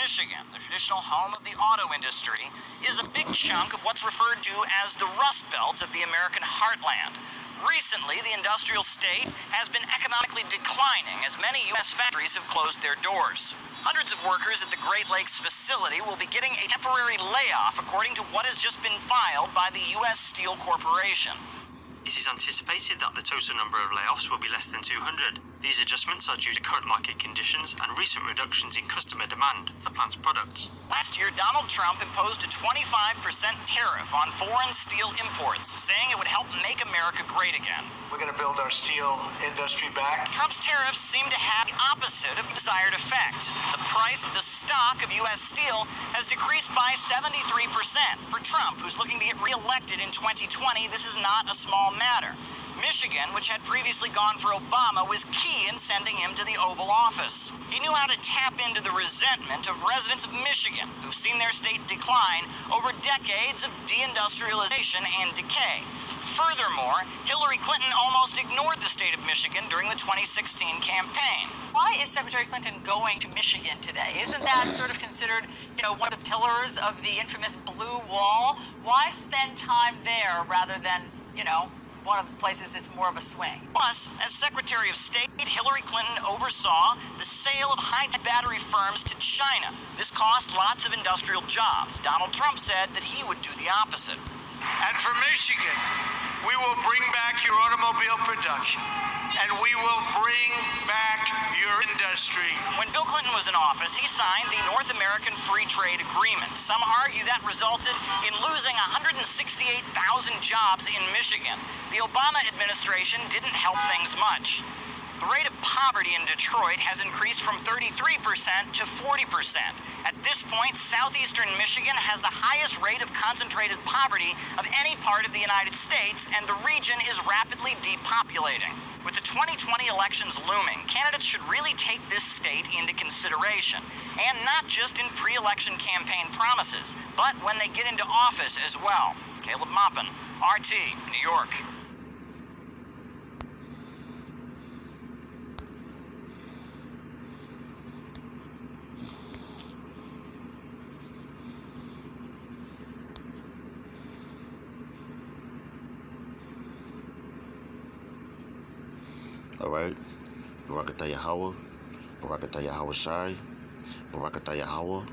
Michigan, the traditional home of the auto industry, is a big chunk of what's referred to as the Rust Belt of the American heartland. Recently, the industrial state has been economically declining as many U.S. factories have closed their doors. Hundreds of workers at the Great Lakes facility will be getting a temporary layoff, according to what has just been filed by the U.S. Steel Corporation. It is anticipated that the total number of layoffs will be less than 200. These adjustments are due to current market conditions and recent reductions in customer demand for the plant's products. Last year, Donald Trump imposed a 25% tariff on foreign steel imports, saying it would help make America great again. We're going to build our steel industry back. Trump's tariffs seem to have the opposite of the desired effect. The price of the stock of U.S. steel has decreased by 73%. For Trump, who's looking to get reelected in 2020, this is not a small matter. Michigan, which had previously gone for Obama, was key in sending him to the Oval Office. He knew how to tap into the resentment of residents of Michigan who've seen their state decline over decades of deindustrialization and decay. Furthermore, Hillary Clinton almost ignored the state of Michigan during the 2016 campaign. Why is Secretary Clinton going to Michigan today? Isn't that sort of considered, one of the pillars of the infamous Blue Wall? Why spend time there rather than, one of the places that's more of a swing? Plus, as Secretary of State, Hillary Clinton oversaw the sale of high-tech battery firms to China. This cost lots of industrial jobs. Donald Trump said that he would do the opposite. And for Michigan, we will bring back your automobile production, and we will bring back your industry. When Bill Clinton was in office, he signed the North American Free Trade Agreement. Some argue that resulted in losing 168,000 jobs in Michigan. The Obama administration didn't help things much. The rate of poverty in Detroit has increased from 33% to 40%. At this point, southeastern Michigan has the highest rate of concentrated poverty of any part of the United States, and the region is rapidly depopulating. With the 2020 elections looming, candidates should really take this state into consideration, and not just in pre-election campaign promises, but when they get into office as well. Caleb Maupin, RT, New York. All right, Barakatah Yahweh, Barakatah Yahweh Shai, Barakatah Yahweh,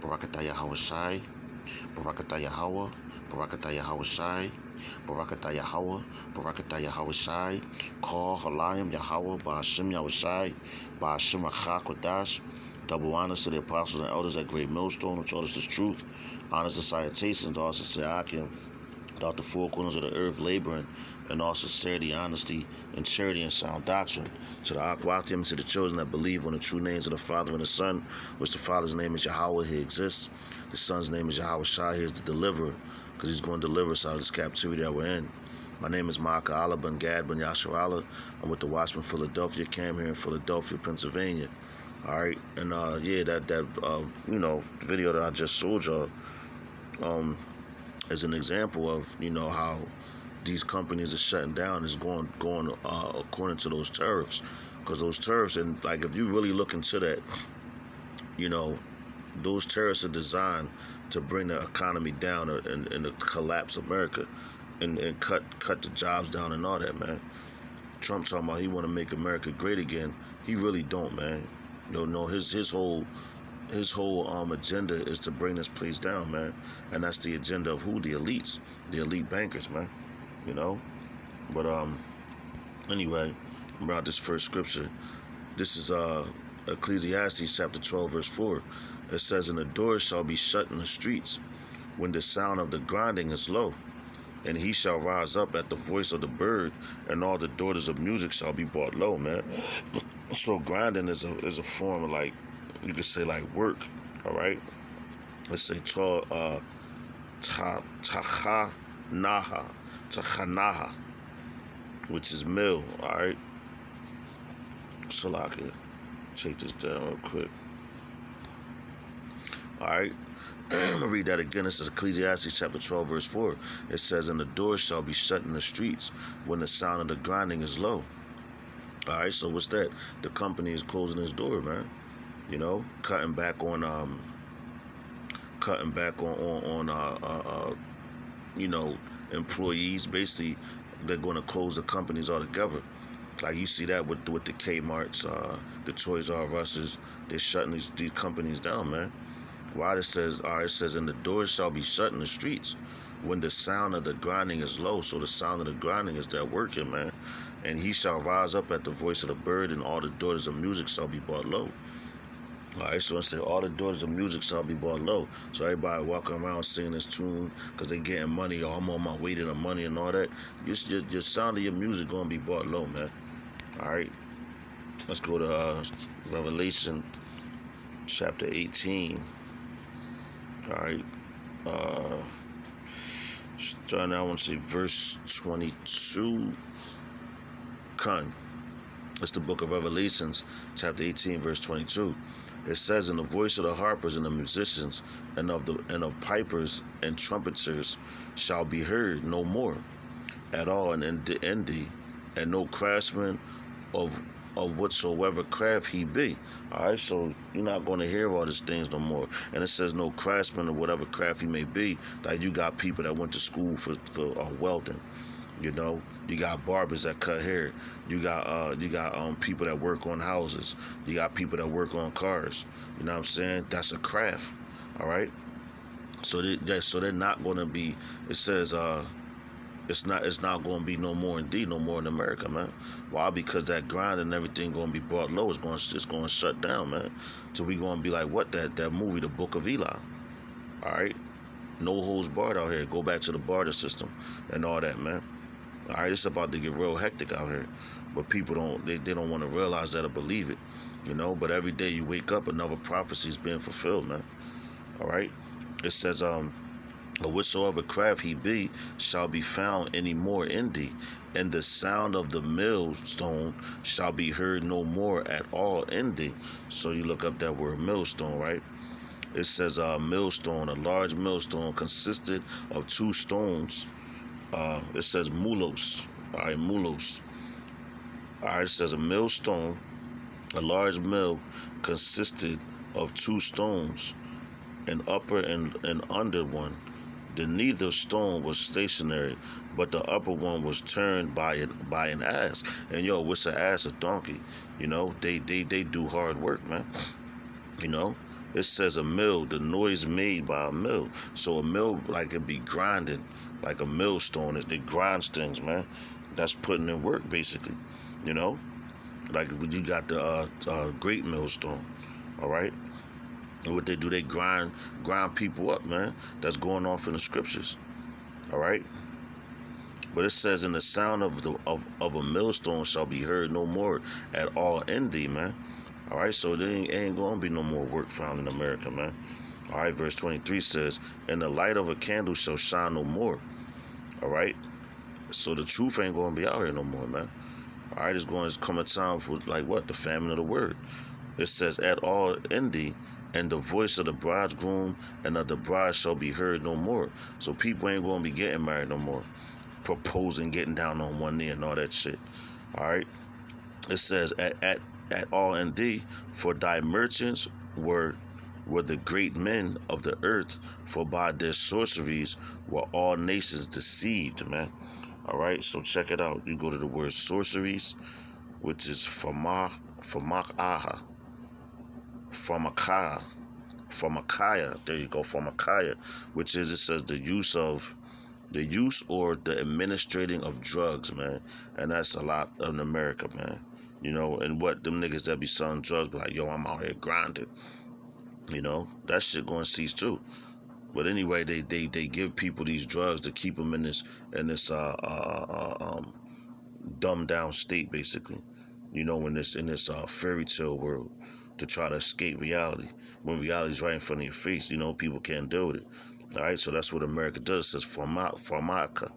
Barakatah Yahweh Shai, Barakatah Yahweh, Barakatah Yahweh Shai, Barakatah Yahweh, Barakatah Yahweh Shai, Call Halayim Yahweh, Ba'ashem Yahweh Shai, Ba'ashem Achak Kodash. Double honors to the apostles and elders at Great Millstone, who taught us this truth. Honors and salutations to all Siakim, throughout the four corners of the earth, laboring in all sincerity, honesty, and charity and sound doctrine. To the Aquatim, to the children that believe on the true names of the Father and the Son, which the Father's name is Yahweh, he exists. The Son's name is Yahweh Shai, he is the deliverer, because he's going to deliver us out of this captivity that we're in. My name is Maka Allah Ben Gad Ben Yasharallah. I'm with the Watchman Philadelphia Cam here in Philadelphia, Pennsylvania. All right, and the video that I just showed y'all, is an example of how these companies are shutting down, is going according to those tariffs, because those tariffs, and like if you really look into that, those tariffs are designed to bring the economy down and to collapse America and cut the jobs down and all that, man. Trump talking about he want to make America great again. He really don't, man. His whole agenda is to bring this place down, man. And that's the agenda of who? The elites, the elite bankers, man. But anyway, about this first scripture. This is Ecclesiastes chapter 12, verse 4. It says, "And the doors shall be shut in the streets when the sound of the grinding is low. And he shall rise up at the voice of the bird, and all the daughters of music shall be brought low," man. So grinding is a form of, like, you could say, like, work, all right? Let's say tachanaha, which is mill, all right? So I can take this down real quick. All right? I'm going to read that again. It says Ecclesiastes chapter 12, verse 4. It says, "And the doors shall be shut in the streets when the sound of the grinding is low." All right, so what's that? The company is closing its door, man. Cutting back on cutting back on employees. Basically, they're going to close the companies altogether. Like you see that with the Kmart's, the Toys R Us's. They're shutting these companies down, man. Why? It says, and the doors shall be shut in the streets when the sound of the grinding is low. So the sound of the grinding is that working, man. And he shall rise up at the voice of the bird, and all the daughters of music shall be brought low. All right, so it said all the daughters of music shall be brought low. So everybody walking around singing this tune because they getting money, or I'm on my way to the money and all that. Your sound of your music going to be brought low, man. All right, let's go to Revelation chapter 18. All right, starting out, I want to say verse 22. It's the book of Revelations, chapter 18, verse 22. It says, "In the voice of the harpers and the musicians, and of pipers and trumpeters shall be heard no more at all, and and no craftsman of whatsoever craft he be." All right, so you're not going to hear all these things no more. And it says no craftsman of whatever craft he may be. Like you got people that went to school for welding, you know. You got barbers that cut hair. You got people that work on houses. You got people that work on cars. You know what I'm saying? That's a craft. All right. So they're not going to be. It says it's not going to be no more in America, man. Why? Because that grind and everything going to be brought low. It's going to shut down, man. So we going to be like what that movie, The Book of Eli. All right. No holds barred out here. Go back to the barter system and all that, man. All right, it's about to get real hectic out here, but people don't want to realize that or believe it, you know. But every day you wake up, another prophecy is being fulfilled, man. All right, it says, "Whatsoever craft he be shall be found any more in thee, and the sound of the millstone shall be heard no more at all in thee." So you look up that word millstone, right? It says, millstone, a large millstone consisted of two stones. It says mulos. All right, mulos. All right, it says a millstone, a large mill consisted of two stones, an upper and under one. The neither stone was stationary, but the upper one was turned by an ass. And yo, what's an ass? A donkey. You know, they do hard work, man. You know, it says a mill, the noise made by a mill. So a mill, like it be grinding. Like a millstone, they grind things, man. That's putting in work, basically. You know, like you got the great millstone. All right, and what they do, they grind people up, man. That's going off in the scriptures. All right, but it says, "In the sound of a millstone shall be heard no more at all in thee," man. All right, so there ain't gonna be no more work found in America, man. All right, verse 23 says, "And the light of a candle shall shine no more." All right, so the truth ain't going to be out here no more, man. All right, it's going to come a time for like what? The famine of the word. It says, "At all in thee, and the voice of the bridegroom and of the bride shall be heard no more." So people ain't going to be getting married no more, proposing, getting down on one knee and all that shit. All right, it says, at all in thee, for thy merchants were the great men of the earth, for by their sorceries were all nations deceived, man. All right, so check it out. You go to the word sorceries, which is pharmakia. There you go, pharmakia, which is, it says the use or the administrating of drugs, man. And that's a lot in America, man. You know, and what them niggas that be selling drugs be like, yo, I'm out here grinding. You know, that shit going to cease too. But anyway, they give people these drugs to keep them in this dumbed down state, basically. You know, in this fairy tale world, to try to escape reality. When reality's right in front of your face, you know, people can't deal with it. All right, so that's what America does. It says pharmakia,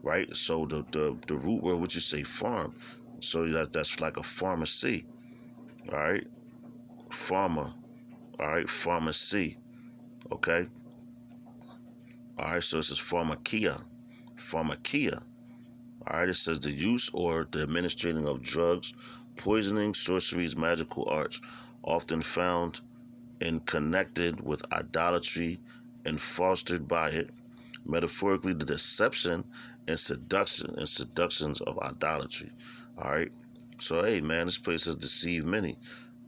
right? So the root word, what you say, farm. So that's like a pharmacy. All right. Pharma, all right, pharmacy, okay, all right, so this is pharmakia, all right, it says the use or the administrating of drugs, poisoning, sorceries, magical arts, often found and connected with idolatry and fostered by it, metaphorically the deception and seductions of idolatry. All right. So hey man, this place has deceived many.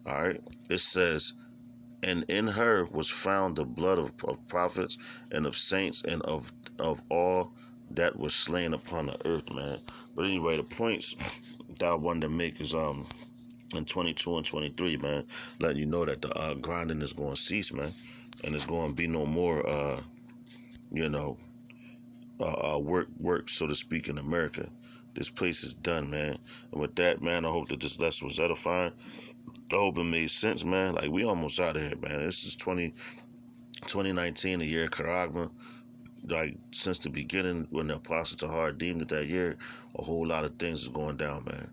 All right. It says, and in her was found the blood of prophets and of saints and of all that was slain upon the earth, man. But anyway, the points that I wanted to make is in 22 and 23, man, letting you know that the grinding is going to cease, man, and it's going to be no more work, so to speak, in America. This place is done, man. And with that, man, I hope that this lesson was edifying. I hope it made sense, man. Like, we almost out of here, man. This is 2019, the year of Karagma. Like, since the beginning, when the Apostle Tahar deemed it that year, a whole lot of things is going down, man.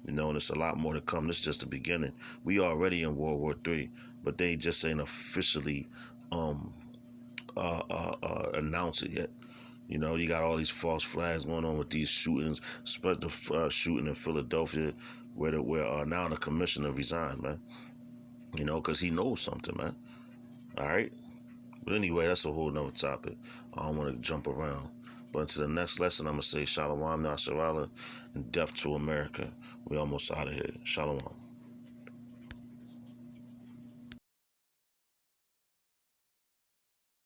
You know, and it's a lot more to come. This is just the beginning. We already in World War III, but they just ain't officially announced it yet. You know, you got all these false flags going on with these shootings, especially the shooting in Philadelphia, where now the commissioner resigned, man. You know, because he knows something, man. All right? But anyway, that's a whole nother topic. I don't want to jump around. But until the next lesson, I'm going to say Shalom Nasrallah and death to America. We almost out of here. Shalom.